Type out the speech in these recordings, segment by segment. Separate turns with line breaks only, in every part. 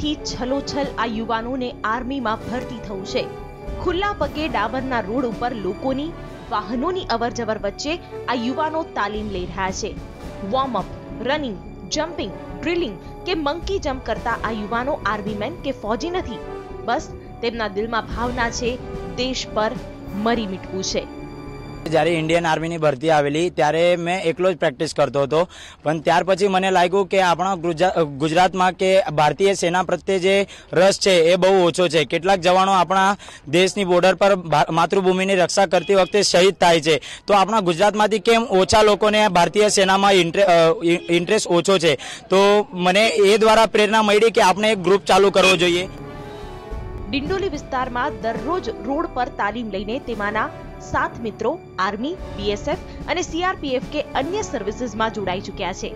થી છલોછલ આ યુવાનોને આર્મીમાં ભરતી થવું છે। ખુલ્લા પગે ડામરના રોડ ઉપર લોકોની વાહનોની અવરજવર વચ્ચે આ યુવાનો તાલીમ લઈ રહ્યા છે। Warm up, running, jumping, drilling કે મંકી જમ્પ કરતા આ યુવાનો આર્મીમેન કે ફૌજી નથી, બસ તેમના દિલમાં ભાવના છે દેશ પર મરી મિટવું છે।
જ્યારે ઇન્ડિયન આર્મીની ભરતી આવેલી ત્યારે મેં એકલો જ પ્રેક્ટિસ કરતો હતો, પણ ત્યાર પછી મને લાગ્યું કે આપણા ગુજરાતમાં કે ભારતીય સેના પ્રત્યે જે રસ છે એ બહુ ઓછો છે। કેટલાક જવાનો આપણા દેશની બોર્ડર પર માતૃભૂમિની રક્ષા કરતી વખતે શહીદ થાય છે, તો આપણા ગુજરાતમાંથી કેમ ઓછા લોકોને ભારતીય સેનામાં ઇન્ટરેસ્ટ ઓછો છે। તો મને એ દ્વારા પ્રેરણા મળી કે આપણે એક ગ્રુપ ચાલુ કરવો જોઈએ।
ડિંડોલી વિસ્તારમાં દરરોજ રોડ પર તાલીમ લઈને તેમાંના 7 મિત્રો આર્મી, બીએસએફ અને સીઆરપીએફ કે અન્ય સર્વિસીસમાં જોડાઈ ચૂક્યા છે।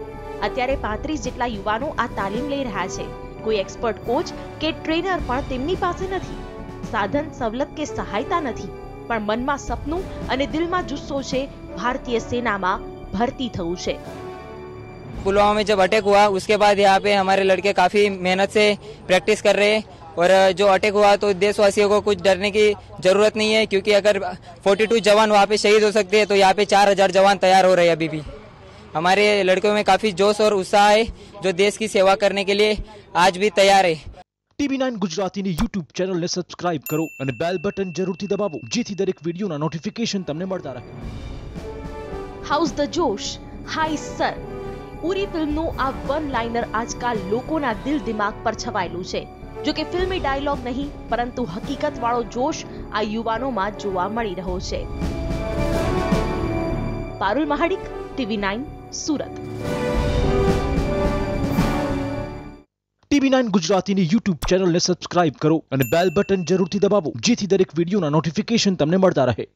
અત્યારે 35 જેટલા યુવાનો આ તાલીમ લઈ રહ્યા છે। કોઈ એક્સપર્ટ કોચ કે ટ્રેનર પણ તેમની પાસે નથી। સાધન, સવલત કે સહાયતા નથી, પણ મનમાં સપનું અને દિલમાં જુસ્સો છે ભારતીય સેનામાં ભરતી થવું છે।
पुलवामा में जब अटैक हुआ उसके बाद यहाँ पे हमारे लड़के काफ़ी मेहनत से प्रैक्टिस कर रहे हैं, और जो अटैक हुआ तो देशवासियों को कुछ डरने की ज़रूरत नहीं है, क्योंकि अगर 42 जवान वहाँ पे शहीद हो सकते हैं तो यहाँ पे 4000 जवान तैयार हो रहे हैं। अभी भी हमारे लड़कों में काफ़ी जोश और उत्साह है, जो देश की सेवा करने के लिए आज भी तैयार है।
TV9 ગુજરાતીની YouTube ચેનલને સબસ્ક્રાઇબ કરો અને બેલ બટન જરૂરથી દબાવો, જેથી દરેક વિડીયોના નોટિફિકેશન તમને મળતા રહે।
હાઉસ ધ જોશ, હાય સર, પૂરી ફિલ્મનું આ વન લાઇનર આજકાલ લોકોના દિલ દિમાગ પર છવાયેલું છે। જો કે ફિલ્મી ડાયલોગ નહીં, પરંતુ હકીકતવાળો જોશ આ યુવાનોમાં જોવા મળી રહ્યો છે। પારુલ મહાડિક, TV9 સુરત।
TV9 ગુજરાતીની YouTube ચેનલને સબસ્ક્રાઇબ કરો અને બેલ બટન જરૂરથી દબાવો, જેથી દરેક વિડીયોના નોટિફિકેશન તમને મળતા રહે।